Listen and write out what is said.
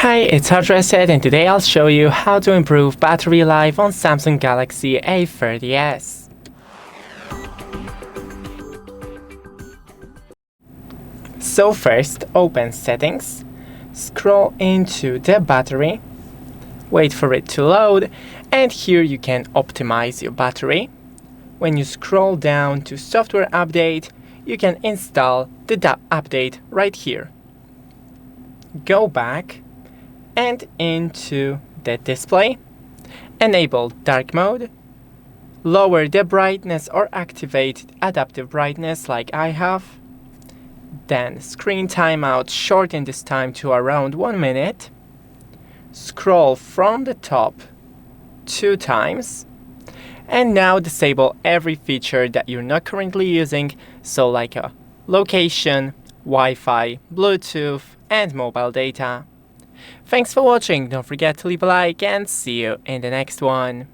Hi, it's Addressed, and today I'll show you how to improve battery life on Samsung Galaxy A30s. So first, open Settings, scroll into the battery, wait for it to load, and here you can optimize your battery. When you scroll down to Software Update, you can install the update right here. Go back and into the display, enable dark mode, lower the brightness or activate adaptive brightness like I have, then screen timeout, shorten this time to around 1 minute, scroll from the top 2 times, and now disable every feature that you're not currently using, so like a location, Wi-Fi, Bluetooth, and mobile data. Thanks for watching, don't forget to leave a like and see you in the next one.